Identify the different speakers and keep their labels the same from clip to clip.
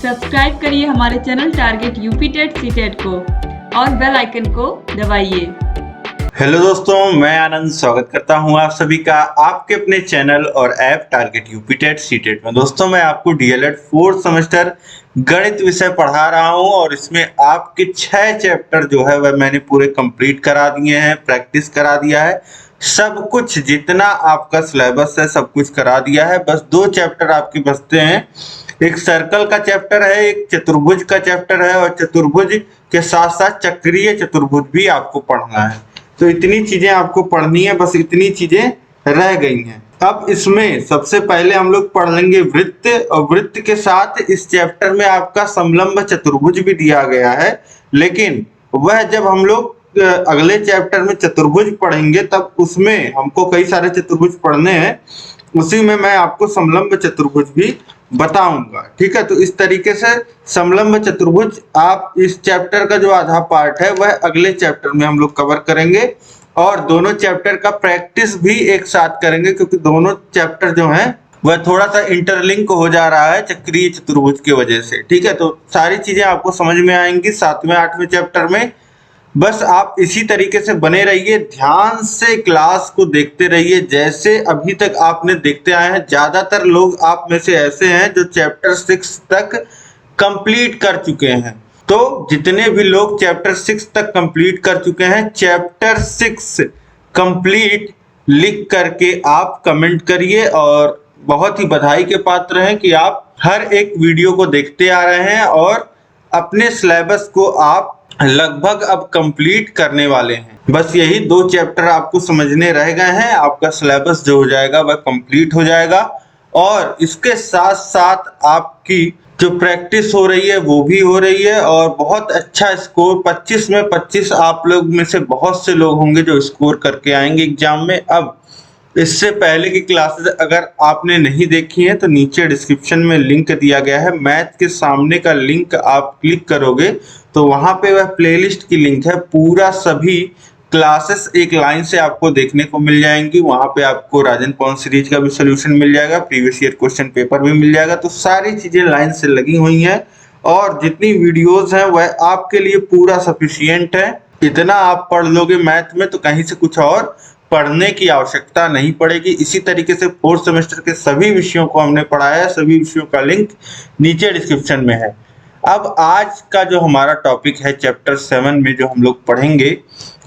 Speaker 1: Subscribe करिए हमारे channel target UP TET CTET को और बेल आइकन को दबाइए।
Speaker 2: हेलो दोस्तों, मैं आनंद स्वागत करता हूं आप सभी का आपके अपने चैनल और app target UP TET CTET में। दोस्तों, मैं आपको डीएलएड 4th सेमेस्टर गणित विषय पढ़ा रहा हूं और इसमें आपके 6 चैप्टर जो है वह मैंने पूरे कंप्लीट करा दिए हैं, प्रैक्टिस करा दिया है। सब कुछ जितना आपका सिलेबस है सब कुछ करा दिया है। बस 2 चैप्टर आपके बचते हैं। एक सर्कल का चैप्टर है, एक चतुर्भुज का चैप्टर है और चतुर्भुज के साथ साथ चक्रीय चतुर्भुज भी आपको पढ़ना है। तो इतनी चीजें आपको पढ़नी है, बस इतनी चीजें रह गई हैं। अब इसमें सबसे पहले हम लोग पढ़ लेंगे वृत्त, और वृत्त के साथ इस चैप्टर में आपका समलंब चतुर्भुज भी दिया गया है। लेकिन वह जब हम लोग अगले चैप्टर में चतुर्भुज पढ़ेंगे तब उसमें हमको कई सारे चतुर्भुज पढ़ने हैं, उसी में मैं आपको समलंब चतुर्भुज भी बताऊंगा। ठीक है, तो इस तरीके से समलंब चतुर्भुज आप इस चैप्टर का जो आधा पार्ट है वह अगले चैप्टर में हम लोग कवर करेंगे और दोनों चैप्टर का प्रैक्टिस भी एक साथ करेंगे, क्योंकि दोनों चैप्टर जो हैं वह थोड़ा सा इंटरलिंक हो जा रहा है चक्रीय चतुर्भुज की वजह से। ठीक है, तो सारी चीजें आपको समझ में आएंगी 7वें 8वें चैप्टर में। बस आप इसी तरीके से बने रहिए, ध्यान से क्लास को देखते रहिए जैसे अभी तक आपने देखते आए हैं। ज्यादातर लोग आप में से ऐसे हैं जो चैप्टर 6 तक कंप्लीट कर चुके हैं। तो जितने भी लोग चैप्टर 6 तक कंप्लीट कर चुके हैं, चैप्टर 6 कंप्लीट लिख करके आप कमेंट करिए और बहुत ही बधाई के पात्र हैं कि आप हर एक वीडियो को देखते आ रहे हैं और अपने सिलेबस को आप लगभग अब कंप्लीट करने वाले हैं। बस यही 2 चैप्टर आपको समझने रह गए हैं, आपका सिलेबस जो हो जाएगा वह कंप्लीट हो जाएगा और इसके साथ साथ आपकी जो प्रैक्टिस हो रही है वो भी हो रही है और बहुत अच्छा स्कोर 25 में 25 आप लोग में से बहुत से लोग होंगे जो स्कोर करके आएंगे एग्जाम में। अब इससे पहले की क्लासेस अगर आपने नहीं देखी है तो नीचे डिस्क्रिप्शन में लिंक दिया गया है, मैथ के सामने का लिंक आप क्लिक करोगे तो वहां पे वह प्लेलिस्ट की लिंक है। पूरा सभी क्लासेस एक लाइन से आपको देखने को मिल जाएंगी। वहां पे आपको राजन पवन सीरीज का भी सोल्यूशन मिल जाएगा, प्रीवियस ईयर क्वेश्चन पेपर भी मिल जाएगा। तो सारी चीजें लाइन से लगी हुई हैं और जितनी वीडियोज हैं वह आपके लिए पूरा सफिशियंट है। इतना आप पढ़ लोगे मैथ में तो कहीं से कुछ और पढ़ने की आवश्यकता नहीं पड़ेगी। इसी तरीके से 4th सेमेस्टर के सभी विषयों को हमने पढ़ाया है, सभी विषयों का लिंक नीचे डिस्क्रिप्शन में है। अब आज का जो हमारा टॉपिक है चैप्टर 7 में जो हम लोग पढ़ेंगे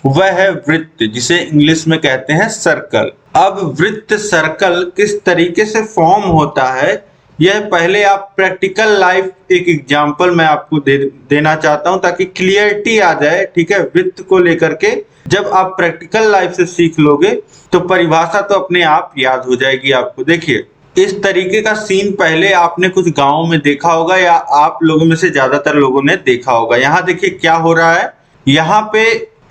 Speaker 2: वह है वृत्त, जिसे इंग्लिश में कहते हैं सर्कल। अब वृत्त सर्कल किस तरीके से फॉर्म होता है यह पहले आप प्रैक्टिकल लाइफ एक एग्जांपल मैं आपको देना चाहता हूं ताकि क्लियरिटी आ जाए। ठीक है, वृत्त को लेकर के जब आप प्रैक्टिकल लाइफ से सीख लोगे तो परिभाषा तो अपने आप याद हो जाएगी आपको। देखिए, इस तरीके का सीन पहले आपने कुछ गांवों में देखा होगा या आप लोगों में से ज्यादातर लोगों ने देखा होगा। यहाँ देखिए क्या हो रहा है, यहाँ पे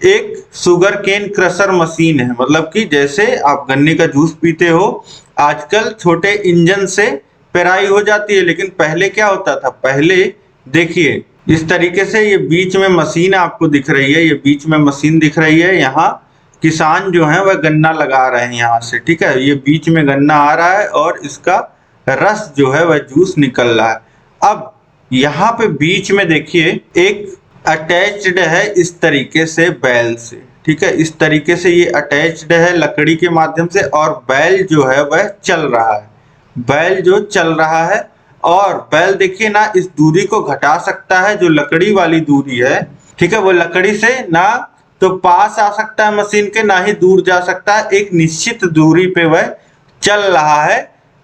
Speaker 2: एक शुगर केन क्रशर मशीन है, मतलब कि जैसे आप गन्ने का जूस पीते हो, आजकल छोटे इंजन से पेराई हो जाती है, लेकिन पहले क्या होता था, पहले देखिए इस तरीके से ये बीच में मशीन आपको दिख रही है, ये बीच में मशीन दिख रही है। यहाँ किसान जो है वह गन्ना लगा रहे हैं यहाँ से। ठीक है, ये बीच में गन्ना आ रहा है और इसका रस जो है वह जूस निकल रहा है। अब यहाँ पे बीच में देखिए एक अटैच्ड है इस तरीके से बैल से। ठीक है, इस तरीके से ये अटैच्ड है लकड़ी के माध्यम से और बैल जो है वह चल रहा है। बैल जो चल रहा है और बैल देखिए ना इस दूरी को घटा सकता है, जो लकड़ी वाली दूरी है। ठीक है, वो लकड़ी से ना तो पास आ सकता है मशीन के, ना ही दूर जा सकता है। एक निश्चित दूरी पे वह चल रहा है,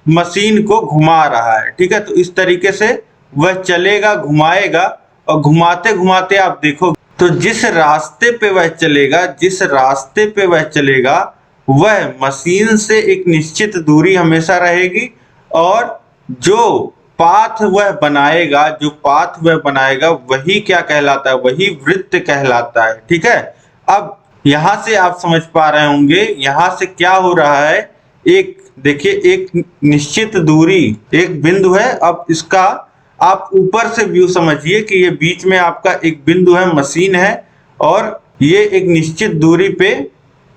Speaker 2: मशीन को घुमा रहा है। ठीक है, तो इस तरीके से वह चलेगा, घुमाएगा और घुमाते घुमाते आप देखो तो जिस रास्ते पे वह चलेगा, जिस रास्ते पे वह चलेगा वह मशीन से एक निश्चित दूरी हमेशा रहेगी और जो पाथ वह बनाएगा, जो पाथ वह बनाएगा वही क्या कहलाता है, वही वृत्त कहलाता है। ठीक है, अब यहां से आप समझ पा रहे होंगे यहां से क्या हो रहा है, एक देखिए एक निश्चित दूरी, एक बिंदु है। अब इसका आप ऊपर से व्यू समझिए कि ये बीच में आपका एक बिंदु है, मशीन है और ये एक निश्चित दूरी पे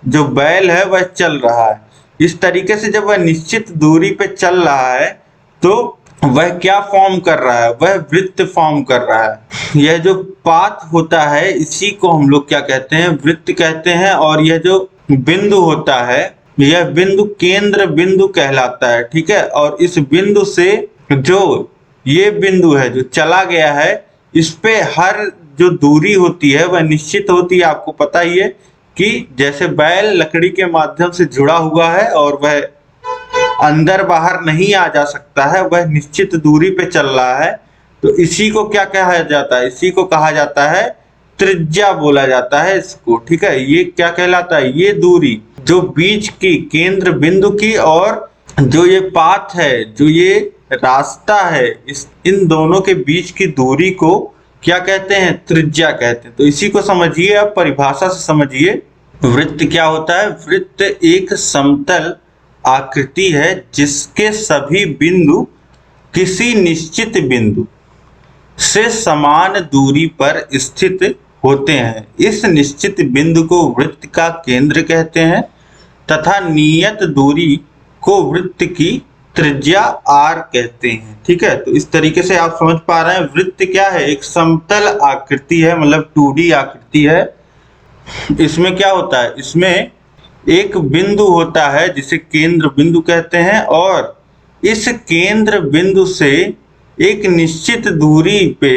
Speaker 2: जो बैल है वह चल रहा है। इस तरीके से जब वह निश्चित दूरी पे चल रहा है तो वह क्या फॉर्म कर रहा है, वह वृत्त फॉर्म कर रहा है। यह जो पाथ होता है इसी को हम लोग क्या कहते हैं, वृत्त कहते हैं। और यह जो बिंदु होता है यह बिंदु केंद्र बिंदु कहलाता है, ठीक है। और इस बिंदु से जो ये बिंदु है जो चला गया है, इस पे हर जो दूरी होती है वह निश्चित होती है। आपको पता ही है कि जैसे बैल लकड़ी के माध्यम से जुड़ा हुआ है और वह अंदर बाहर नहीं आ जा सकता है, वह निश्चित दूरी पे चल रहा है, तो इसी को क्या कहा जाता है, इसी को कहा जाता है त्रिज्या बोला जाता है इसको, ठीक है। ये क्या कहलाता है, ये दूरी जो बीच की केंद्र बिंदु की और जो ये पाथ है, जो ये रास्ता है, इन दोनों के बीच की दूरी को क्या कहते हैं, त्रिज्या कहते हैं। तो इसी को समझिए, अब परिभाषा से समझिए। वृत्त क्या होता है, वृत्त एक समतल आकृति है जिसके सभी बिंदु किसी निश्चित बिंदु से समान दूरी पर स्थित होते हैं। इस निश्चित बिंदु को वृत्त का केंद्र कहते हैं तथा नियत दूरी को वृत्त की त्रिज्या r कहते हैं, ठीक है। तो इस तरीके से आप समझ पा रहे हैं वृत्त क्या है, एक समतल आकृति है, मतलब 2D आकृति है। इसमें क्या होता है, इसमें एक बिंदु होता है जिसे केंद्र बिंदु कहते हैं और इस केंद्र बिंदु से एक निश्चित दूरी पे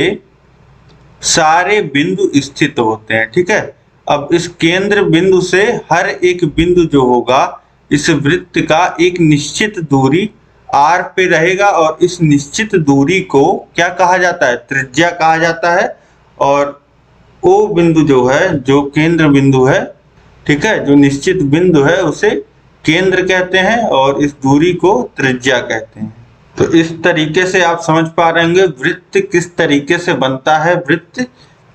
Speaker 2: सारे बिंदु स्थित होते हैं, ठीक है। अब इस केंद्र बिंदु से हर एक बिंदु जो होगा इस वृत्त का एक निश्चित दूरी r पे रहेगा और इस निश्चित दूरी को क्या कहा जाता है, त्रिज्या कहा जाता है। और O बिंदु जो है, जो केंद्र बिंदु है, ठीक है, जो निश्चित बिंदु है उसे केंद्र कहते हैं और इस दूरी को त्रिज्या कहते हैं। तो इस तरीके से आप समझ पा रहे होंगे वृत्त किस तरीके से बनता है, वृत्त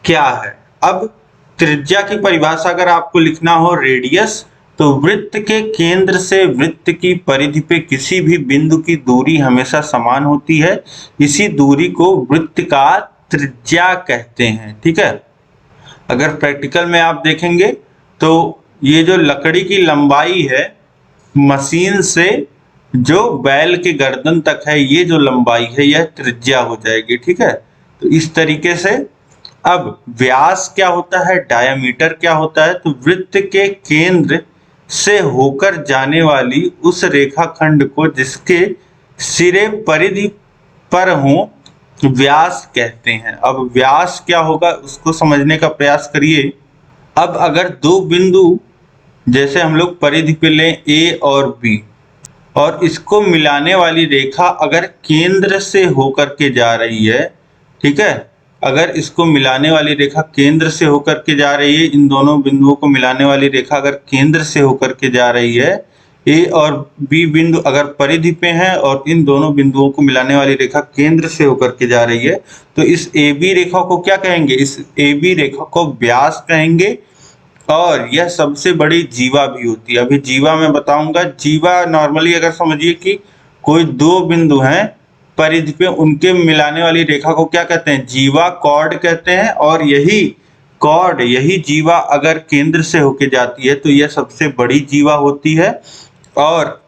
Speaker 2: क्या है। अब त्रिज्या की परिभाषा अगर आपको लिखना हो, रेडियस, तो वृत्त के केंद्र से वृत्त की परिधि पे किसी भी बिंदु की दूरी हमेशा समान होती है। इसी दूरी को वृत्त का त्रिज्या कहते हैं, ठीक है। अगर प्रैक्टिकल में आप देखेंगे तो ये जो लकड़ी की लंबाई है मशीन से जो बैल के गर्दन तक है, ये जो लंबाई है यह त्रिज्या हो जाएगी, ठीक है। तो इस तरीके से अब व्यास क्या होता है, डायामीटर क्या होता है, तो वृत्त के केंद्र से होकर जाने वाली उस रेखाखंड को जिसके सिरे परिधि पर हो व्यास कहते हैं। अब व्यास क्या होगा उसको समझने का प्रयास करिए। अब अगर दो बिंदु जैसे हम लोग परिधि पे लें A और B और इसको मिलाने वाली रेखा अगर केंद्र से होकर के जा रही है, ठीक है, अगर इसको मिलाने वाली रेखा केंद्र से होकर के जा रही है, इन दोनों बिंदुओं को मिलाने वाली रेखा अगर केंद्र से होकर के जा रही है, A और B बिंदु अगर परिधि पे हैं और इन दोनों बिंदुओं को मिलाने वाली रेखा केंद्र से होकर के जा रही है, तो इस AB रेखा को क्या कहेंगे, इस AB रेखा को व्यास कहेंगे। और यह सबसे बड़ी जीवा भी होती है, अभी जीवा मैं बताऊंगा। जीवा नॉर्मली अगर समझिए कि कोई दो बिंदु हैं परिधि पे, उनके मिलाने वाली रेखा को क्या कहते हैं, जीवा, कॉर्ड कहते हैं। और यही कॉर्ड, यही जीवा अगर केंद्र से होके जाती है तो यह सबसे बड़ी जीवा होती है और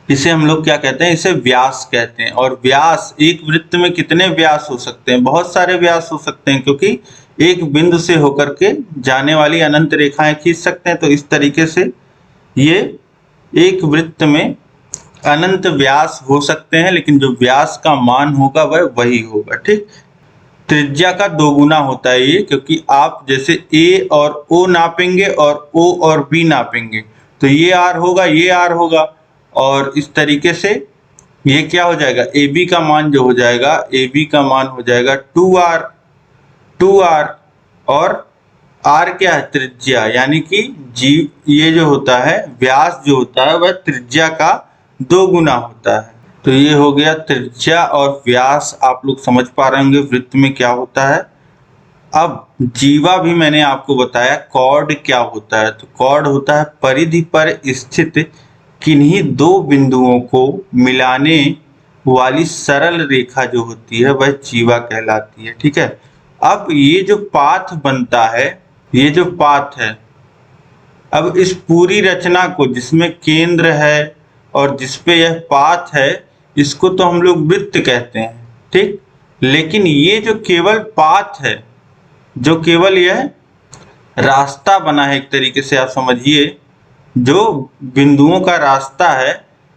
Speaker 2: इसे हम लोग क्या कहते हैं, इसे व्यास कहते हैं। और व्यास, एक वृत्त में कितने व्यास हो सकते हैं, बहुत सारे व्यास हो सकते हैं, क्योंकि एक बिंदु से होकर के जाने वाली अनंत रेखाएं खींच सकते हैं। तो इस तरीके से ये एक वृत्त में अनंत व्यास हो सकते हैं, लेकिन जो व्यास का मान होगा वह वही होगा, ठीक। त्रिज्या का दोगुना होता है ये, क्योंकि आप जैसे A और O नापेंगे और O और B नापेंगे तो ये R होगा, ये R होगा, और इस तरीके से ये क्या हो जाएगा, AB का मान जो हो जाएगा, AB का मान हो जाएगा 2R और R क्या है, त्रिज्या, यानी कि ये जो होता है व्यास जो होता है वह त्रिज्या का दोगुना होता है। तो ये हो गया त्रिज्या और व्यास, आप लोग समझ पा रहे होंगे वृत्त में क्या होता है। अब जीवा भी मैंने आपको बताया। कॉर्ड क्या होता है, तो कॉर्ड होता है परिधि पर स्थित किन्हीं दो बिंदुओं को मिलाने वाली सरल रेखा जो होती है वह जीवा कहलाती है, ठीक है। अब ये जो पाथ बनता है, ये जो पाथ है, अब इस पूरी रचना को जिसमें केंद्र है और जिसपे यह पाथ है, इसको तो हम लोग वृत्त कहते हैं, ठीक। लेकिन ये जो केवल पाथ है, जो केवल यह रास्ता बना है, एक तरीके से आप समझिए, जो बिंदुओं का रास्ता है,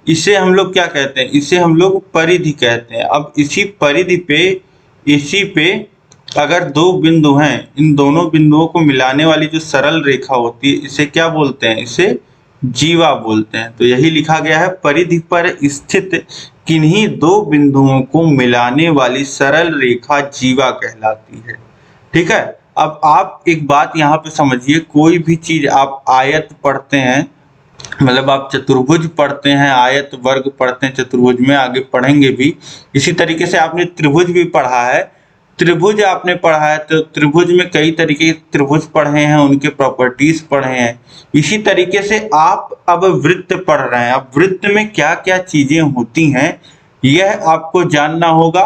Speaker 2: इसे हम लोग क्या कहते हैं? इसे हम लोग परिधि कहते हैं। अब इसी परिधि पे, इसी पे अगर दो बिंदु हैं, इन दोनों बिंदुओं को मिलाने वाली जो सरल रेखा होती है, इसे क्या बोलते हैं? इसे जीवा बोलते हैं। तो यही लिखा गया है, परिधि पर स्थित किन्हीं दो बिंदुओं को मिलाने वाली सरल रेखा जीवा कहलाती है। ठीक है। अब आप एक बात यहाँ पे समझिए, कोई भी चीज आप आयत पढ़ते हैं, मतलब आप चतुर्भुज पढ़ते हैं, आयत वर्ग पढ़ते हैं, चतुर्भुज में आगे पढ़ेंगे भी। इसी तरीके से आपने त्रिभुज भी पढ़ा है, त्रिभुज आपने पढ़ा है, तो त्रिभुज में कई तरीके के त्रिभुज पढ़े हैं, उनके प्रॉपर्टीज पढ़े हैं। इसी तरीके से आप अब वृत्त पढ़ रहे हैं। अब वृत्त में क्या क्या चीजें होती हैं, यह आपको जानना होगा,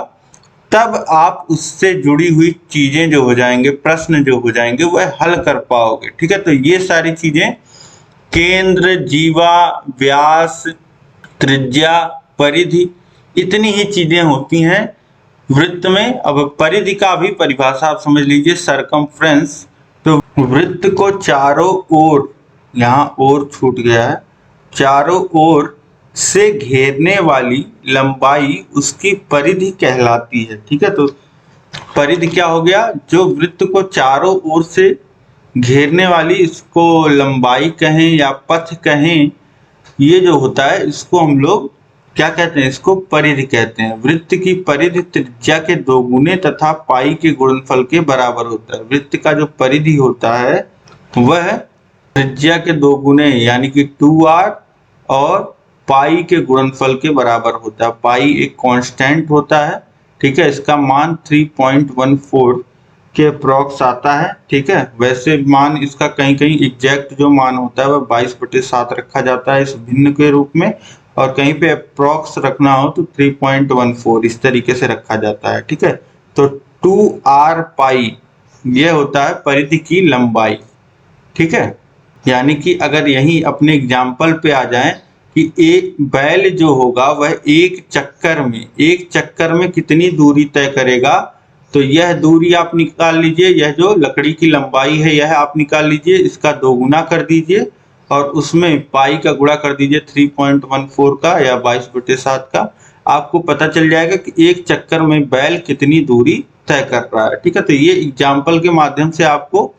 Speaker 2: तब आप उससे जुड़ी हुई चीजें जो हो जाएंगे, प्रश्न जो हो जाएंगे, वह हल कर पाओगे। ठीक है। तो ये सारी चीजें, केंद्र, जीवा, व्यास, त्रिज्या, परिधि, इतनी ही चीजें होती हैं वृत्त में। अब परिधि का भी परिभाषा आप समझ लीजिए, सरकमफ्रेंस। तो वृत्त को चारों ओर, यहाँ ओर छूट गया है, चारों ओर से घेरने वाली लंबाई उसकी परिधि कहलाती है। ठीक है। तो परिधि क्या हो गया? जो वृत्त को चारों ओर से घेरने वाली, इसको लंबाई कहें या पथ कहें, ये जो होता है, इसको हम लोग क्या कहते हैं? इसको परिधि कहते हैं। वृत्त की परिधि त्रिज्या के दोगुने तथा पाई के गुणनफल के बराबर होता है। वृत्त का जो परिधि होता है वह त्रिज्या के दोगुने यानी कि 2r और पाई के गुणनफल के बराबर होता है। पाई एक कांस्टेंट होता है। ठीक है। इसका मान 3.14 के अप्रॉक्स आता है। ठीक है। वैसे मान इसका कहीं कहीं एग्जैक्ट जो मान होता है वह 22/7 रखा जाता है इस भिन्न के रूप में, और कहीं पे अप्रॉक्स रखना हो तो 3.14 इस तरीके से रखा जाता है। ठीक है। तो 2r पाई यह होता है परिधि की लंबाई। ठीक है। यानी कि अगर यही अपने एग्जाम्पल पे आ जाएं कि एक बैल जो होगा वह एक चक्कर में कितनी दूरी तय करेगा, तो यह दूरी आप निकाल लीजिए, यह जो लकड़ी की लंबाई है यह आप निकाल लीजिए, इसका दोगुना कर दीजिए और उसमें पाई का गुणा कर दीजिए 3.14 का या 22/7 का। आपको पता चल जाएगा कि एक चक्कर में बैल कितनी दूरी तय कर रहा है। ठीक है। तो ये एग्जाम्पल के माध्यम से आपको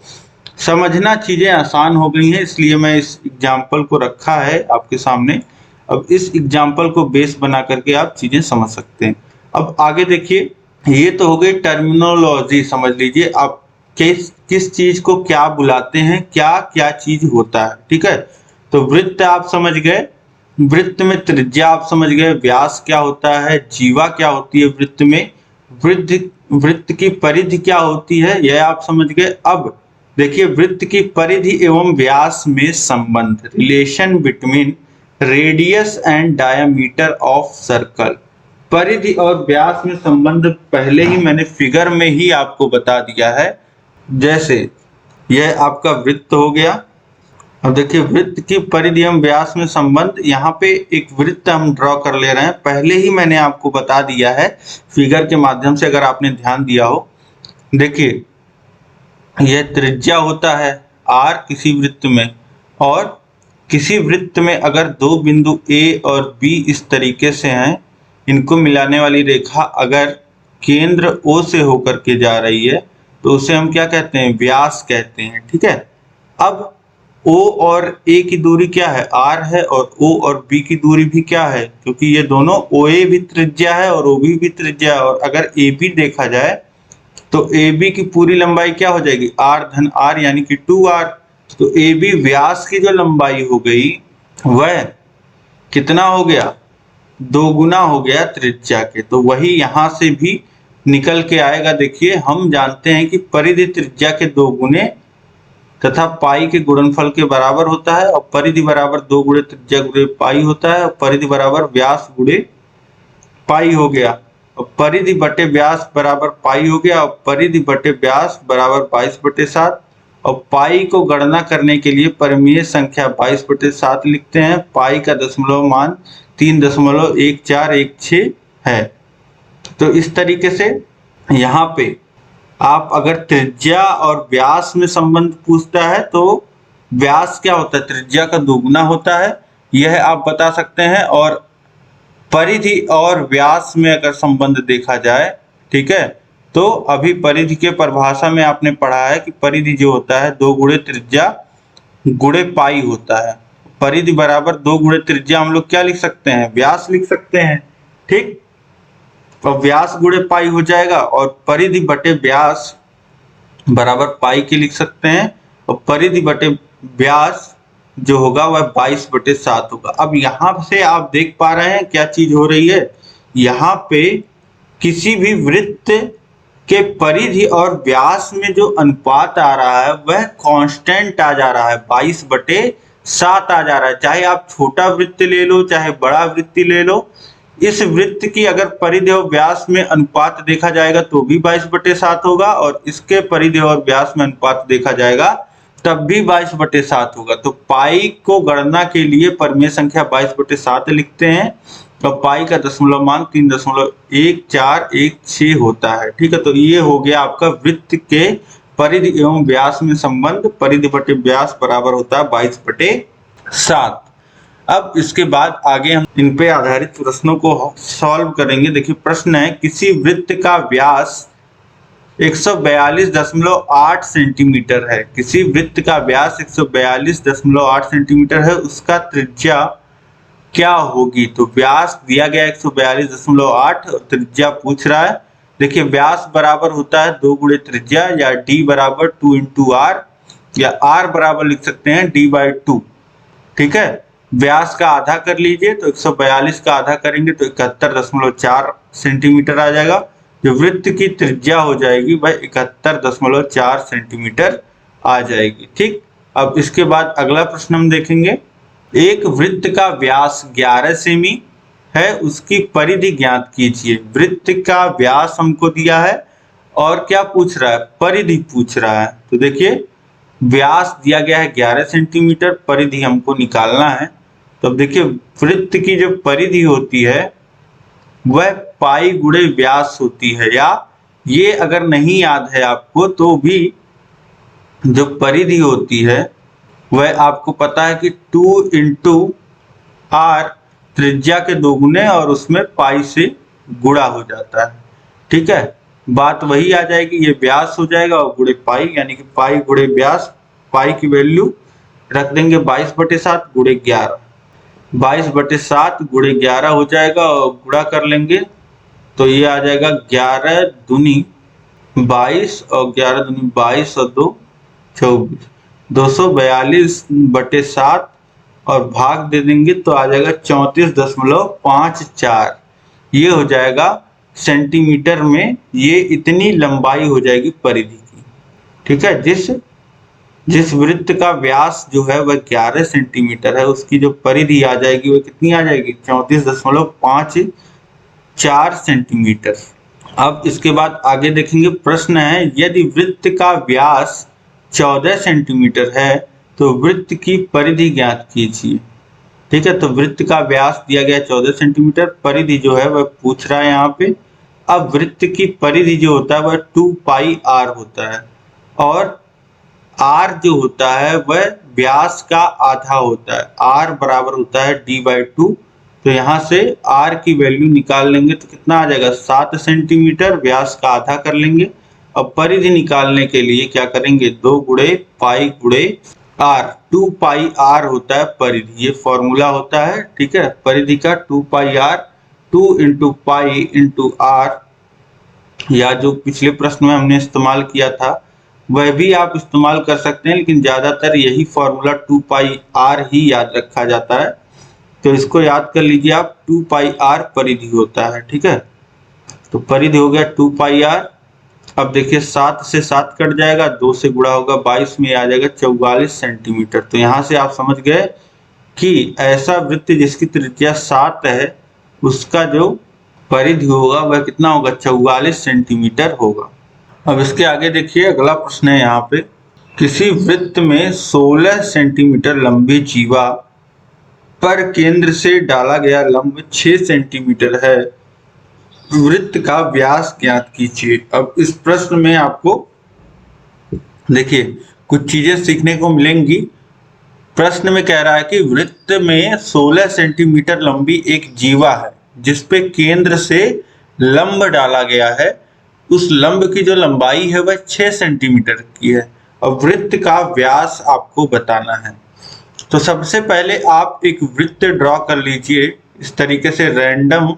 Speaker 2: समझना चीजें आसान हो गई हैं, इसलिए मैं इस एग्जाम्पल को रखा है आपके सामने। अब इस एग्जाम्पल को बेस बना करके आप चीजें समझ सकते हैं। अब आगे देखिए, ये तो हो गई टर्मिनोलॉजी, समझ लीजिए आप किस चीज को क्या बुलाते हैं, क्या क्या चीज होता है। ठीक है। तो वृत्त आप समझ गए, वृत्त में त्रिज्या आप समझ गए, व्यास क्या होता है, जीवा क्या होती है वृत्त में, वृत्त की परिधि क्या होती है, यह आप समझ गए। अब देखिए, वृत्त की परिधि एवं व्यास में संबंध, relation between radius and diameter of circle. परिधि और व्यास में संबंध पहले ही मैंने फिगर में ही आपको बता दिया है। जैसे यह आपका वृत्त हो गया। अब देखिए, वृत्त की परिधि एवं व्यास में संबंध, यहाँ पे एक वृत्त हम ड्रॉ कर ले रहे हैं, पहले ही मैंने आपको बता दिया है फिगर के माध्यम से, अगर आपने ध्यान दिया हो। देखिए, यह त्रिज्या होता है r किसी वृत्त में, और किसी वृत्त में अगर दो बिंदु A और B इस तरीके से हैं, इनको मिलाने वाली रेखा अगर केंद्र O से होकर के जा रही है तो उसे हम क्या कहते हैं? व्यास कहते हैं। ठीक है। अब O और A की दूरी क्या है? r है, और O और B की दूरी भी क्या है? क्योंकि ये दोनों OA भी त्रिज्या है और OB भी त्रिज्या है, और अगर AB देखा जाए तो AB की पूरी लंबाई क्या हो जाएगी? r धन r यानी कि 2r। तो AB व्यास की जो लंबाई हो गई वह कितना हो गया? दोगुना हो गया त्रिज्या के। तो वही यहां से भी निकल के आएगा। देखिए, हम जानते हैं कि परिधि त्रिज्या के दोगुने तथा पाई के गुणनफल के बराबर होता है, और परिधि बराबर 2 गुणे त्रिज्या गुणे पाई होता है, और परिधि बराबर व्यास गुणे पाई हो गया, और परिधि बटे व्यास बराबर पाई हो गया, और परिधि बटे व्यास बराबर 22/7। और पाई को गणना करने के लिए परिमेय संख्या 22/7 लिखते हैं। पाई का दशमलव मान 3.1416 है। तो इस तरीके से यहाँ पे आप अगर त्रिज्या और व्यास में संबंध पूछता है तो व्यास क्या होता है, त्रिज्या का दोगुना होता है, यह आप बता सकते हैं। और परिधि और व्यास में अगर संबंध देखा जाए, ठीक है, तो अभी परिधि के परिभाषा में आपने पढ़ा है कि परिधि जो होता है 2 गुणे त्रिज्या गुणे पाई होता है। परिधि बराबर 2 गुणे त्रिज्या हम लोग क्या लिख सकते हैं, व्यास लिख सकते हैं, ठीक। तो व्यास गुणे पाई हो जाएगा और परिधि बटे व्यास बराबर पाई के लिख सकते हैं, और परिधि बटे व्यास जो होगा वह 22/7 होगा। अब यहाँ से आप देख पा रहे हैं क्या चीज हो रही है, यहाँ पे किसी भी वृत्त के परिधि और व्यास में जो अनुपात आ रहा है वह कांस्टेंट आ जा रहा है, 22/7 आ जा रहा है। चाहे आप छोटा वृत्त ले लो चाहे बड़ा वृत्त ले लो, इस वृत्त की अगर परिधि और व्यास में अनुपात देखा जाएगा तो भी 22/7 होगा, और इसके परिधि और व्यास में अनुपात देखा जाएगा तब भी 22/7 होगा। तो पाई को गणना के लिए परिमेय संख्या 22/7 लिखते हैं, तो पाई का दशमलव मान 3.1416 होता है, ठीक है। तो ये हो गया आपका वृत्त के परिधि एवं व्यास में संबंध, परिधि बटे व्यास बराबर होता है 22/7। अब इसके बाद आगे हम इन पे आधारित प्रश्नों को सॉल्व करेंगे। देखिए प्रश्न है, किसी वृत्त का व्यास 142.8 सेंटीमीटर है, किसी वृत्त का व्यास 142.8 सेंटीमीटर है, उसका त्रिज्या क्या होगी। तो व्यास दिया गया 142.8 और त्रिज्या पूछ रहा है। देखिए व्यास बराबर होता है 2 गुणे त्रिज्या, या d बराबर 2 × r, या r बराबर लिख सकते हैं d/2, ठीक है। व्यास का आधा कर लीजिए, तो 142 का आधा करेंगे तो 71.4 सेंटीमीटर आ जाएगा। जो वृत्त की त्रिज्या हो जाएगी वह 71.4 सेंटीमीटर आ जाएगी, ठीक। अब इसके बाद अगला प्रश्न हम देखेंगे, एक वृत्त का व्यास 11 सेमी है, उसकी परिधि ज्ञात कीजिए। वृत्त का व्यास हमको दिया है और क्या पूछ रहा है, परिधि पूछ रहा है। तो देखिए व्यास दिया गया है 11 सेंटीमीटर, परिधि हमको निकालना है। तो अब देखिए वृत्त की जो परिधि होती है वह पाई गुणे व्यास होती है, या ये अगर नहीं याद है आपको तो भी जो परिधि होती है वह आपको पता है कि 2 × r, त्रिज्या के दोगुने और उसमें पाई से गुणा हो जाता है, ठीक है। बात वही आ जाएगी, ये व्यास हो जाएगा और गुणे पाई, यानी कि पाई गुणे व्यास, पाई की वैल्यू रख देंगे 22/7 गुणे 11, 22/7 गुणे 11 हो जाएगा और गुणा कर लेंगे तो ये आ जाएगा 11 दूनी 22 और 11 दूनी 22 और 2 24, 242/7 और भाग दे देंगे तो आ जाएगा 34.54, ये हो जाएगा सेंटीमीटर में, ये इतनी लंबाई हो जाएगी परिधि की, ठीक है। जिस वृत्त का व्यास जो है वह 11 सेंटीमीटर है, उसकी जो परिधि आ जाएगी वह कितनी आ जाएगी, 34.54 सेंटीमीटर। अब इसके बाद आगे देखेंगे, प्रश्न है, यदि वृत्त का व्यास 14 सेंटीमीटर है तो वृत्त की परिधि ज्ञात कीजिए, ठीक है। तो वृत्त का व्यास दिया गया 14 सेंटीमीटर, परिधि जो है वह पूछ रहा है यहाँ पे। अब वृत्त की परिधि जो होता है वह 2πr होता है, और r जो होता है वह व्यास का आधा होता है, r बराबर होता है d/2। तो यहाँ से r की वैल्यू निकाल लेंगे तो कितना आ जाएगा, 7 सेंटीमीटर, व्यास का आधा कर लेंगे। अब परिधि निकालने के लिए क्या करेंगे, 2 गुणे पाई गुणे r, 2πr होता है परिधि, ये फॉर्मूला होता है, ठीक है। परिधि का 2πr, 2 × पाई × r, या जो पिछले प्रश्न में हमने इस्तेमाल किया था वह भी आप इस्तेमाल कर सकते हैं, लेकिन ज्यादातर यही फॉर्मूला 2πr ही याद रखा जाता है। तो इसको याद कर लीजिए आप, 2πr परिधि होता है, ठीक है। तो परिधि हो गया 2πr। अब देखिए 7 से 7 कट जाएगा, 2 से गुणा होगा 22 में आ जाएगा 44 सेंटीमीटर। तो यहाँ से आप समझ गए कि ऐसा वृत्त जिसकी त्रिज्या 7 है उसका जो परिधि होगा वह कितना होगा, 44 सेंटीमीटर होगा। अब इसके आगे देखिए अगला प्रश्न है यहाँ पे, किसी वृत्त में 16 सेंटीमीटर लंबी जीवा पर केंद्र से डाला गया लंब 6 सेंटीमीटर है, वृत्त का व्यास ज्ञात कीजिए। अब इस प्रश्न में आपको देखिए कुछ चीजें सीखने को मिलेंगी। प्रश्न में कह रहा है कि वृत्त में 16 सेंटीमीटर लंबी एक जीवा है जिसपे केंद्र से लंब डाला गया है। उस लंब की जो लंबाई है वह 6 सेंटीमीटर की है और वृत्त का व्यास आपको बताना है। तो सबसे पहले आप एक वृत्त ड्रॉ कर लीजिए। इस तरीके से रैंडम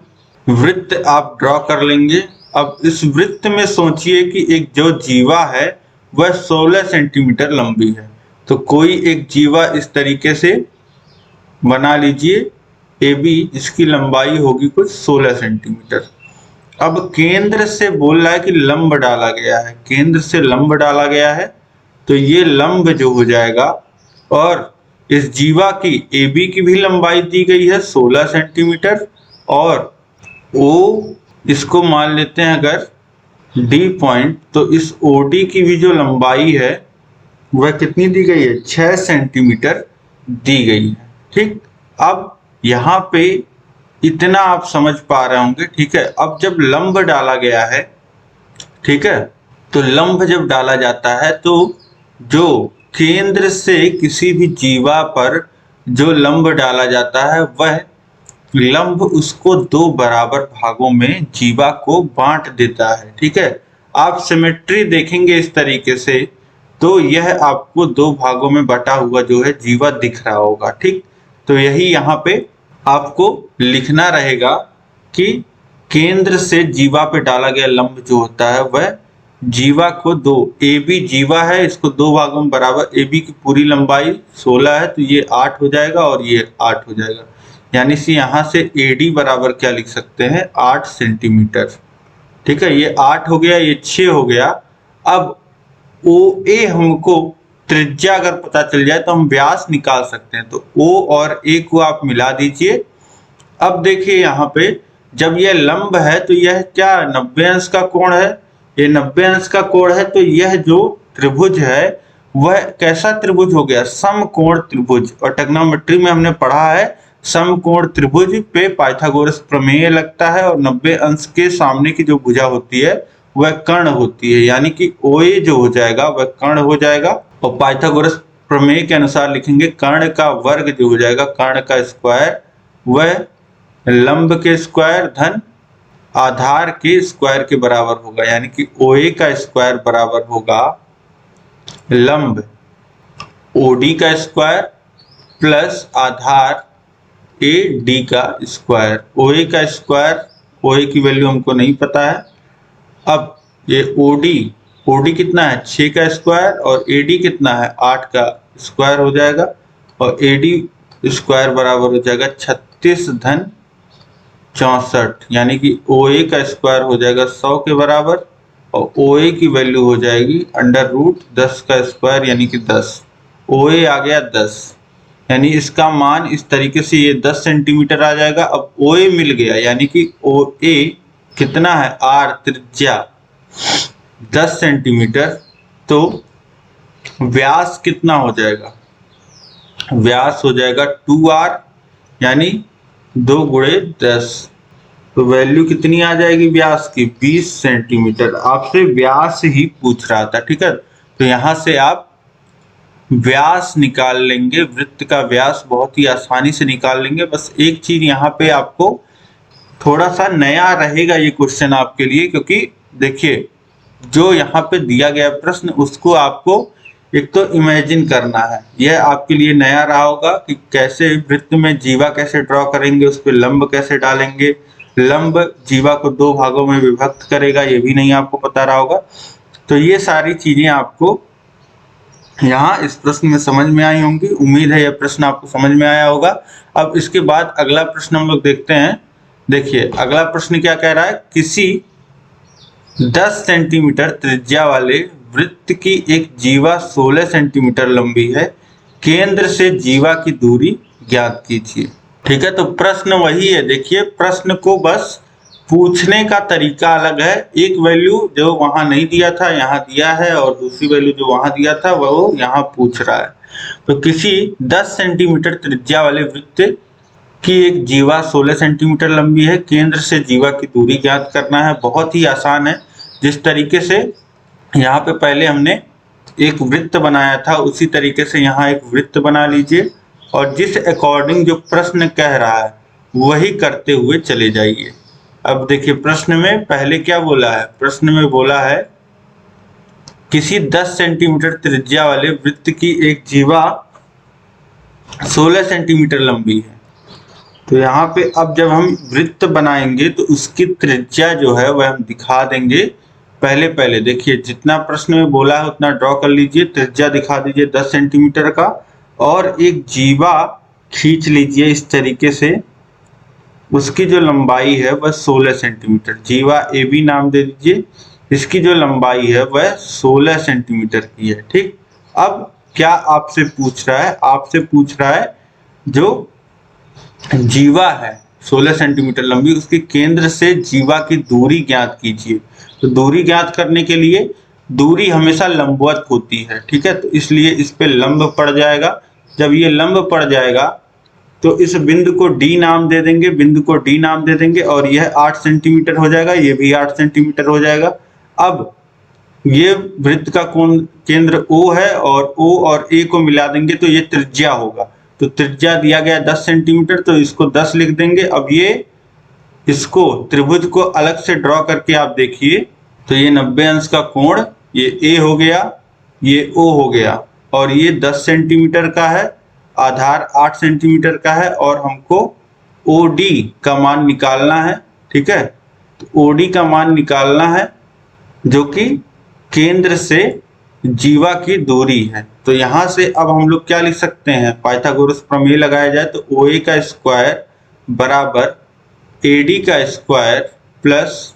Speaker 2: वृत्त आप ड्रॉ कर लेंगे। अब इस वृत्त में सोचिए कि एक जो जीवा है वह 16 सेंटीमीटर लंबी है। तो कोई एक जीवा इस तरीके से बना लीजिए AB, जिसकी लंबाई होगी कुछ 16 सेंटीमीटर। अब केंद्र से बोल रहा है कि लंब डाला गया है, केंद्र से लंब डाला गया है तो ये लंब जो हो जाएगा, और इस जीवा की AB की भी लंबाई दी गई है 16 सेंटीमीटर और O इसको मान लेते हैं अगर D पॉइंट, तो इस OD की भी जो लंबाई है वह कितनी दी गई है, 6 सेंटीमीटर दी गई है। ठीक, अब यहाँ पे इतना आप समझ पा रहे होंगे। ठीक है, अब जब लंब डाला गया है, ठीक है, तो लंब जब डाला जाता है तो जो केंद्र से किसी भी जीवा पर जो लंब डाला जाता है वह लंब उसको 2 बराबर भागों में जीवा को बांट देता है। ठीक है, आप सिमेट्री देखेंगे इस तरीके से तो यह आपको 2 भागों में बटा हुआ जो है जीवा दिख रहा होगा। ठीक, तो यही यहाँ पे आपको लिखना रहेगा कि केंद्र से जीवा पे डाला गया लंब जो होता है वह जीवा को 2, AB जीवा है, इसको 2 भागों में बराबर, AB की पूरी लंबाई 16 है तो ये 8 हो जाएगा और ये 8 हो जाएगा। यानी से यहाँ से AD बराबर क्या लिख सकते हैं, 8 सेंटीमीटर। ठीक है, ये 8 हो गया, ये 6 हो गया। अब OA हमको त्रिज्या अगर पता चल जाए तो हम व्यास निकाल सकते हैं। तो O और A को आप मिला दीजिए। अब देखिए यहाँ पे जब यह लंब है तो यह क्या 90 अंश का कोण है, ये 90 अंश का कोण है तो यह जो त्रिभुज है वह कैसा त्रिभुज हो गया, समकोण त्रिभुज। और ट्रिग्नोमेट्री में हमने पढ़ा है समकोण त्रिभुज पे पाइथागोरस प्रमेय लगता है और 90 अंश के सामने की जो भुजा होती है वह कर्ण होती है, यानी कि OA जो हो जाएगा वह कर्ण हो जाएगा। और पाइथागोरस प्रमेय के अनुसार लिखेंगे कर्ण का वर्ग जो हो जाएगा, कर्ण का स्क्वायर वह लंब के स्क्वायर धन आधार के स्क्वायर के बराबर होगा, यानी कि OA का स्क्वायर बराबर होगा लंब OD का स्क्वायर प्लस आधार AD का स्क्वायर। OA का स्क्वायर, OA की वैल्यू हमको नहीं पता है। अब ये OD कितना है, 6 का स्क्वायर और AD कितना है, 8 का स्क्वायर हो जाएगा और AD स्क्वायर बराबर हो जाएगा 36 धन 64, यानी कि OA का स्क्वायर हो जाएगा 100 के बराबर और OA की वैल्यू हो जाएगी √10 का स्क्वायर यानी कि 10। OA आ गया 10, यानी इसका मान इस तरीके से ये 10 सेंटीमीटर आ जाएगा। अब OA मिल गया, यानी कि OA कितना है, R त्रिज्या 10 सेंटीमीटर, तो व्यास कितना हो जाएगा, व्यास हो जाएगा 2R यानी 2 × 10, तो वैल्यू कितनी आ जाएगी व्यास की, 20 सेंटीमीटर। आपसे व्यास ही पूछ रहा था। ठीक है, तो यहाँ से आप व्यास निकाल लेंगे, वृत्त का व्यास बहुत ही आसानी से निकाल लेंगे। बस एक चीज यहाँ पे आपको थोड़ा सा नया रहेगा ये क्वेश्चन आपके लिए, क्योंकि देखिए जो यहाँ पे दिया गया प्रश्न उसको आपको एक तो इमेजिन करना है। यह आपके लिए नया रहा होगा कि कैसे वृत्त में जीवा कैसे ड्रॉ करेंगे, उस पर लंब कैसे डालेंगे, लंब जीवा को 2 भागों में विभक्त करेगा, ये भी नहीं आपको पता रहा होगा। तो ये सारी चीजें आपको यहाँ इस प्रश्न में समझ में आई होंगी। उम्मीद है यह प्रश्न आपको समझ में आया होगा। अब इसके बाद अगला प्रश्न हम लोग देखते हैं। देखिए अगला प्रश्न क्या कह रहा है, किसी 10 सेंटीमीटर त्रिज्या वाले वृत्त की एक जीवा 16 सेंटीमीटर लंबी है, केंद्र से जीवा की दूरी ज्ञात कीजिए। ठीक है, तो प्रश्न वही है। देखिए प्रश्न को बस पूछने का तरीका अलग है। एक वैल्यू जो वहां नहीं दिया था यहाँ दिया है और दूसरी वैल्यू जो वहां दिया था वो यहाँ पूछ रहा है। तो किसी 10 सेंटीमीटर त्रिज्या वाले वृत्त कि एक जीवा 16 सेंटीमीटर लंबी है, केंद्र से जीवा की दूरी ज्ञात करना है। बहुत ही आसान है। जिस तरीके से यहाँ पे पहले हमने एक वृत्त बनाया था उसी तरीके से यहाँ एक वृत्त बना लीजिए और जिस अकॉर्डिंग जो प्रश्न कह रहा है वही करते हुए चले जाइए। अब देखिए प्रश्न में पहले क्या बोला है, प्रश्न में बोला है किसी 10 सेंटीमीटर त्रिज्या वाले वृत्त की एक जीवा 16 सेंटीमीटर लंबी है। तो यहाँ पे अब जब हम वृत्त बनाएंगे तो उसकी त्रिज्या जो है वह हम दिखा देंगे। पहले देखिए जितना प्रश्न में बोला है उतना ड्रॉ कर लीजिए, त्रिज्या दिखा दीजिए 10 सेंटीमीटर का और एक जीवा खींच लीजिए इस तरीके से, उसकी जो लंबाई है वह 16 सेंटीमीटर, जीवा ए बी नाम दे दीजिए, इसकी जो लंबाई है वह 16 सेंटीमीटर की है। ठीक, अब क्या आपसे पूछ रहा है, आपसे पूछ रहा है जो जीवा है 16 सेंटीमीटर लंबी उसके केंद्र से जीवा की दूरी ज्ञात कीजिए। तो दूरी ज्ञात करने के लिए दूरी हमेशा लंबवत होती है, ठीक है, तो इसलिए इस पे लंब पड़ जाएगा। जब ये लंब पड़ जाएगा तो इस बिंदु को डी नाम दे देंगे, बिंदु को डी नाम दे देंगे और यह 8 सेंटीमीटर हो जाएगा, ये भी 8 सेंटीमीटर हो जाएगा। अब ये वृत्त का कोण केंद्र O है और O और A को मिला देंगे तो ये त्रिज्या होगा। तो त्रिज्या दिया गया 10 सेंटीमीटर तो इसको 10 लिख देंगे। अब ये इसको त्रिभुज को अलग से ड्रॉ करके आप देखिए तो ये 90 अंश का कोण, ये A हो गया, ये O हो गया और ये 10 सेंटीमीटर का है, आधार 8 सेंटीमीटर का है और हमको OD का मान निकालना है। ठीक है, तो OD का मान निकालना है जो कि केंद्र से जीवा की दूरी है। तो यहां से अब हम लोग क्या लिख सकते हैं, पाइथागोरस प्रमेय लगाया जाए तो OA का स्क्वायर बराबर AD का स्क्वायर प्लस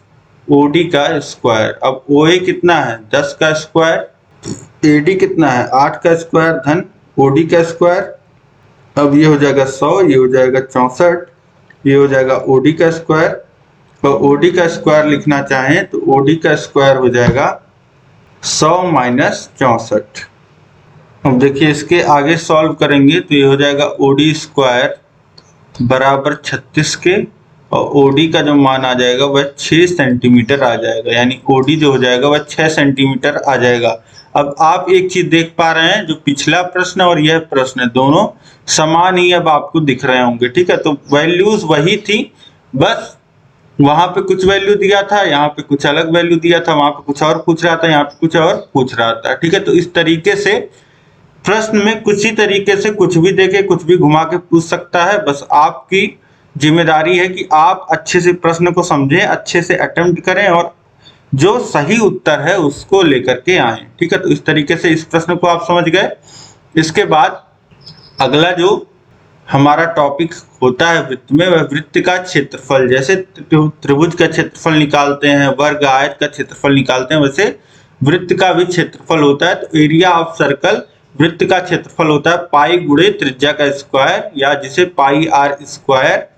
Speaker 2: OD का स्क्वायर। अब OA कितना है 10 का स्क्वायर, AD कितना है 8 का स्क्वायर धन OD का स्क्वायर। अब ये हो जाएगा 100, ये हो जाएगा 64, ये हो जाएगा OD का स्क्वायर। और OD का स्क्वायर लिखना चाहें तो OD का स्क्वायर हो जाएगा 100 माइनस 64। अब देखिए इसके आगे सॉल्व करेंगे तो ये हो जाएगा OD स्क्वायर बराबर 36 के और OD का जो मान आ जाएगा वह 6 सेंटीमीटर आ जाएगा, यानी OD जो हो जाएगा वह 6 सेंटीमीटर आ जाएगा। अब आप एक चीज देख पा रहे हैं, जो पिछला प्रश्न और यह प्रश्न दोनों समान ही अब आपको दिख रहे होंगे। ठीक है, तो वैल्यूज वही थी, बस वहां पे कुछ वैल्यू दिया था, यहाँ पे कुछ अलग वैल्यू दिया था, वहां पे कुछ और पूछ रहा था, यहाँ पे कुछ और पूछ रहा था। ठीक है, तो इस तरीके से प्रश्न में कुछ ही तरीके से कुछ भी देके कुछ भी घुमा के पूछ सकता है। बस आपकी जिम्मेदारी है कि आप अच्छे से प्रश्न को समझें, अच्छे से अटेम्प्ट करें और जो सही उत्तर है उसको लेकर के आए। ठीक है, तो इस तरीके से इस प्रश्न को आप समझ गए। इसके बाद अगला जो हमारा टॉपिक होता है वृत्त में, वह वृत्त का क्षेत्रफल। जैसे त्रिभुज का क्षेत्रफल निकालते हैं, वर्ग आयत का क्षेत्रफल निकालते हैं, वैसे वृत्त का भी क्षेत्रफल होता है। तो एरिया ऑफ सर्कल वृत्त का क्षेत्रफल होता है पाई गुणे त्रिज्या का स्क्वायर, या जिसे पाई आर स्क्वायर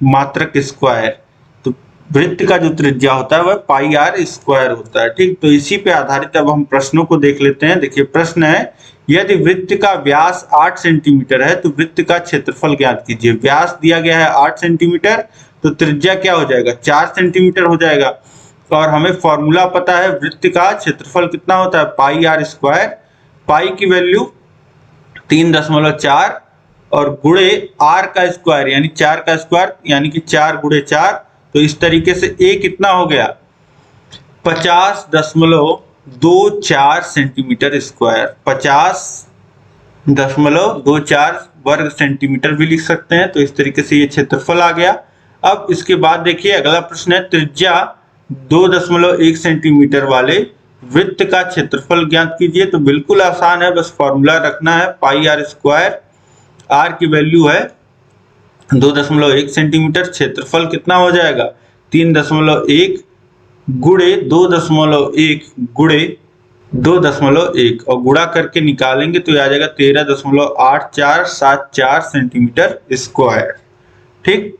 Speaker 2: मात्रक स्क्वायर। तो वृत्त का जो त्रिज्या होता है वह पाई आर स्क्वायर होता है। ठीक, तो इसी पे आधारित अब हम प्रश्नों को देख लेते हैं। देखिए प्रश्न है, यदि वृत्त का व्यास 8 सेंटीमीटर है तो वृत्त का क्षेत्रफल ज्ञात कीजिए। व्यास दिया गया है 8 सेंटीमीटर तो त्रिज्या क्या हो जाएगा 4 सेंटीमीटर हो जाएगा और हमें फॉर्मूला पता है वृत्त का क्षेत्रफल कितना होता है पाई आर स्क्वायर। पाई की वैल्यू 3.4 और गुणे आर का स्क्वायर यानी 4 का स्क्वायर यानी कि 4 गुणे 4। तो इस तरीके से ए कितना हो गया 50.24 सेंटीमीटर स्क्वायर, 50.24 वर्ग सेंटीमीटर भी लिख सकते हैं। तो इस तरीके से ये क्षेत्रफल आ गया। अब इसके बाद देखिए अगला प्रश्न है, त्रिज्या 2.1 सेंटीमीटर वाले वृत्त का क्षेत्रफल ज्ञात कीजिए। तो बिल्कुल आसान है, बस फॉर्मूला रखना है पाई आर स्क्वायर। आर की वैल्यू है 2.1 सेंटीमीटर, क्षेत्रफल कितना हो जाएगा 3.1 गुणे 2.1 गुणे 2.1 और गुणा करके निकालेंगे तो आ जाएगा 13.8474 सेंटीमीटर स्क्वायर। ठीक,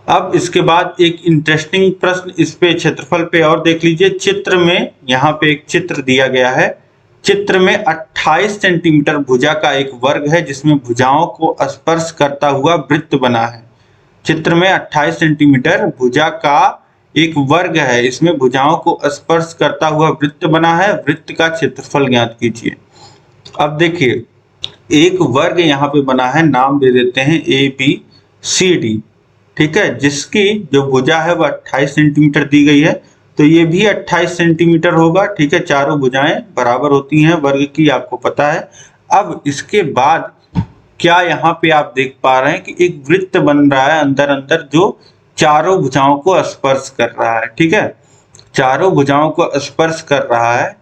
Speaker 2: अब इसके बाद एक इंटरेस्टिंग प्रश्न इस पे क्षेत्रफल पे और देख लीजिए। चित्र में यहाँ पे एक चित्र दिया गया है। चित्र में 28 सेंटीमीटर भुजा का एक वर्ग है जिसमें भुजाओं को स्पर्श करता हुआ वृत्त बना है। चित्र में 28 सेंटीमीटर भुजा का एक वर्ग है, इसमें भुजाओं को स्पर्श करता हुआ वृत्त बना है, वृत्त का क्षेत्रफल ज्ञात कीजिए। अब देखिए एक वर्ग यहाँ पे बना है, नाम दे देते हैं ABCD, ठीक है, जिसकी जो भुजा है वह 28 सेंटीमीटर दी गई है, तो ये भी 28 सेंटीमीटर होगा, ठीक है। चारों भुजाएं बराबर होती हैं वर्ग की, आपको पता है। अब इसके बाद क्या यहाँ पे आप देख पा रहे हैं कि एक वृत्त बन रहा है अंदर अंदर, जो चारों भुजाओं को स्पर्श कर रहा है, ठीक है, चारों भुजाओं को स्पर्श कर रहा है।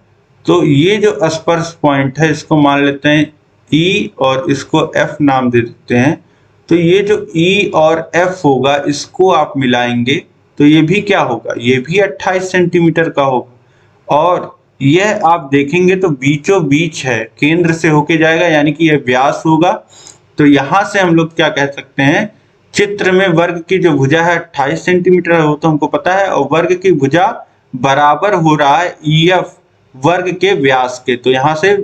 Speaker 2: तो ये जो स्पर्श पॉइंट है इसको मान लेते हैं E और इसको F नाम दे देते हैं। तो ये जो E और F होगा इसको आप मिलाएंगे तो ये भी क्या होगा, ये भी 28 सेंटीमीटर का होगा। और यह आप देखेंगे तो बीचों बीच है, केंद्र से होके जाएगा, यानी कि यह व्यास होगा। तो यहां से हम लोग क्या कह सकते हैं, चित्र में वर्ग की जो भुजा है 28 सेंटीमीटर है वो तो हमको पता है, और वर्ग की भुजा बराबर हो रहा है EF वर्ग के व्यास के। तो यहाँ से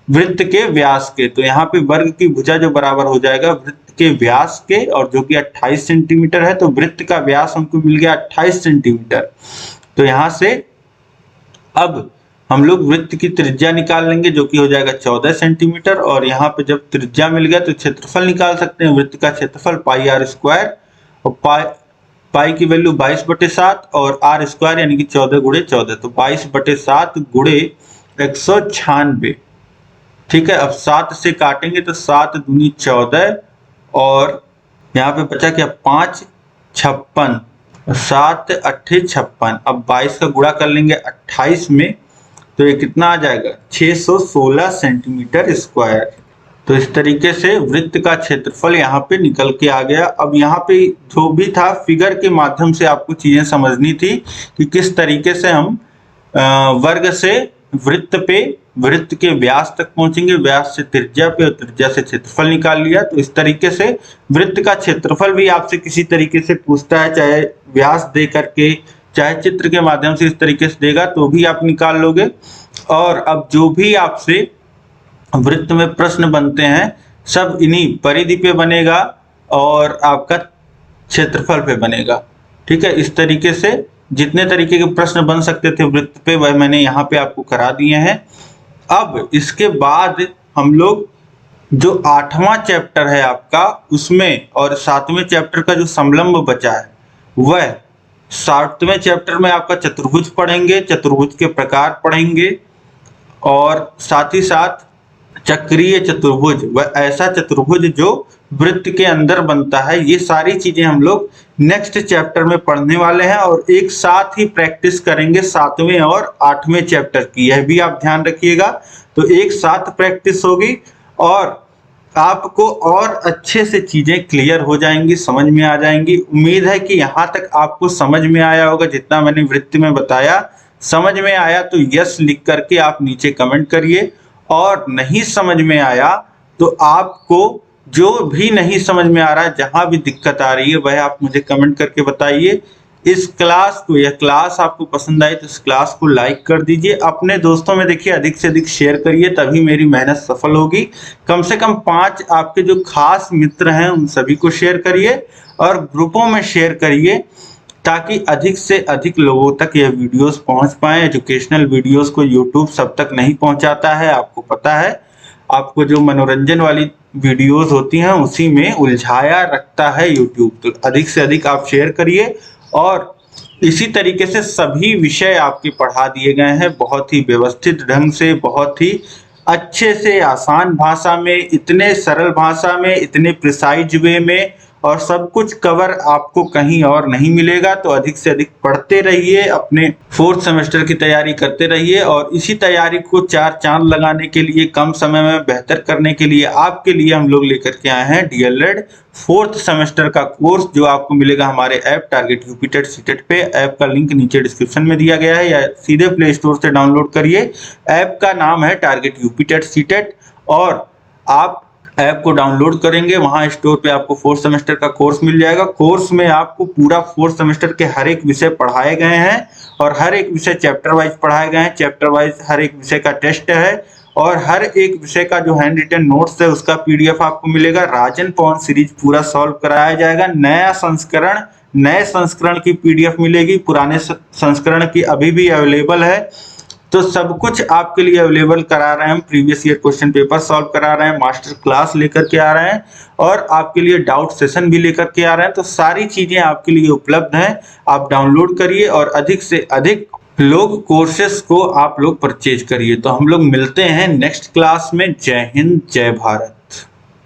Speaker 2: वृत्त के व्यास के, तो यहाँ पे वर्ग की भुजा जो बराबर हो जाएगा वृत्त के व्यास के, और जो कि 28 सेंटीमीटर है, तो वृत्त का व्यास हमको मिल गया 28 सेंटीमीटर। तो यहाँ से अब हम लोग वृत्त की त्रिज्या निकाल लेंगे जो कि हो जाएगा 14 सेंटीमीटर, और यहाँ पे जब त्रिज्या मिल गया तो क्षेत्रफल निकाल सकते हैं। वृत्त का क्षेत्रफल πr², और पाई की वैल्यू 22/7 और r स्क्वायर यानी कि 14 × 14, तो 22/7 × 196, ठीक है। अब 7 से काटेंगे तो 7 दूनी 14, और यहाँ पे बचा क्या 5 56, 7 8 56। अब 22 का गुणा कर लेंगे 28 में तो ये कितना आ जाएगा 616 सेंटीमीटर स्क्वायर। तो इस तरीके से वृत्त का क्षेत्रफल यहाँ पे निकल के आ गया। अब यहाँ पे जो भी था फिगर के माध्यम से आपको चीजें समझनी थी कि किस तरीके से हम वर्ग से वृत्त पे, वृत्त के व्यास तक पहुंचेंगे, व्यास से त्रिज्या पे और त्रिज्या से क्षेत्रफल निकाल लिया। तो इस तरीके से वृत्त का क्षेत्रफल भी आपसे किसी तरीके से पूछता है, चाहे व्यास दे करके चाहे चित्र के माध्यम से इस तरीके से देगा तो भी आप निकाल लोगे। और अब जो भी आपसे वृत्त में प्रश्न बनते हैं सब इन्हीं परिधि पे बनेगा और आपका क्षेत्रफल पे बनेगा, ठीक है। इस तरीके से जितने तरीके के प्रश्न बन सकते थे वृत्त पे वह मैंने यहाँ पे आपको करा दिए हैं। अब इसके बाद हम लोग जो 8वां चैप्टर है आपका उसमें, और 7वें चैप्टर का जो समलंब बचा है वह 7वें चैप्टर में आपका चतुर्भुज पढ़ेंगे, चतुर्भुज के प्रकार पढ़ेंगे, और साथ ही साथ चक्रीय चतुर्भुज, वह ऐसा चतुर्भुज जो वृत्त के अंदर बनता है। ये सारी चीजें हम लोग नेक्स्ट चैप्टर में पढ़ने वाले हैं और एक साथ ही प्रैक्टिस करेंगे 7वें और 8वें चैप्टर की, यह भी आप ध्यान रखिएगा। तो एक साथ प्रैक्टिस होगी और आपको और अच्छे से चीजें क्लियर हो जाएंगी, समझ में आ जाएंगी। उम्मीद है कि यहाँ तक आपको समझ में आया होगा, जितना मैंने वृत्त में बताया समझ में आया तो यस लिख करके आप नीचे कमेंट करिए, और नहीं समझ में आया तो आपको जो भी नहीं समझ में आ रहा है, जहां भी दिक्कत आ रही है वह आप मुझे कमेंट करके बताइए। इस क्लास को, यह क्लास आपको पसंद आई तो इस क्लास को लाइक कर दीजिए, अपने दोस्तों में देखिए अधिक से अधिक शेयर करिए, तभी मेरी मेहनत सफल होगी। कम से कम 5 आपके जो खास मित्र हैं उन सभी को शेयर करिए और ग्रुपों में शेयर करिए, ताकि अधिक से अधिक लोगों तक यह वीडियोस पहुंच पाए। एजुकेशनल वीडियोस को यूट्यूब सब तक नहीं पहुंचाता है, आपको पता है। आपको जो मनोरंजन वाली वीडियोस होती हैं उसी में उलझाया रखता है यूट्यूब। तो अधिक से अधिक आप शेयर करिए, और इसी तरीके से सभी विषय आपके पढ़ा दिए गए हैं बहुत ही व्यवस्थित ढंग से, बहुत ही अच्छे से, आसान भाषा में, इतने सरल भाषा में, इतने प्रिसाइज वे में, और सब कुछ कवर आपको कहीं और नहीं मिलेगा। तो अधिक से अधिक पढ़ते रहिए, अपने 4th सेमेस्टर की तैयारी करते रहिए, और इसी तैयारी को 4 चांद लगाने के लिए, कम समय में बेहतर करने के लिए आपके लिए हम लोग लेकर के आए हैं DLED 4th सेमेस्टर का कोर्स, जो आपको मिलेगा हमारे app target UP TET CTET पे। ऐप का लिंक नीचे डिस्क्रिप्शन में दिया गया है या सीधे प्ले स्टोर से डाउनलोड करिए। ऐप का नाम है टारगेट यूपी टेट सीटेट, और आप ऐप को डाउनलोड करेंगे, वहां स्टोर पे आपको 4th सेमेस्टर का कोर्स मिल जाएगा। कोर्स में आपको पूरा 4th सेमेस्टर के हर एक विषय पढ़ाए गए हैं, और हर एक विषय चैप्टर वाइज पढ़ाए गए हैं। चैप्टर वाइज हर एक विषय का टेस्ट है, और हर एक विषय का जो हैंड रिटन नोट्स है उसका पीडीएफ आपको मिलेगा। राजन पवन सीरीज पूरा सॉल्व कराया जाएगा। नए संस्करण की पीडीएफ मिलेगी, पुराने संस्करण की अभी भी अवेलेबल है। तो सब कुछ आपके लिए अवेलेबल करा रहे हैं हम। Previous year question paper solve करा रहे हैं, मास्टर क्लास लेकर के आ रहे हैं और आपके लिए डाउट सेशन भी लेकर के आ रहे हैं। तो सारी चीजें आपके लिए उपलब्ध हैं। आप डाउनलोड करिए और अधिक से अधिक लोग कोर्सेस को आप लोग परचेज करिए। तो हम लोग मिलते हैं नेक्स्ट क्लास में। जय हिंद, जय भारत।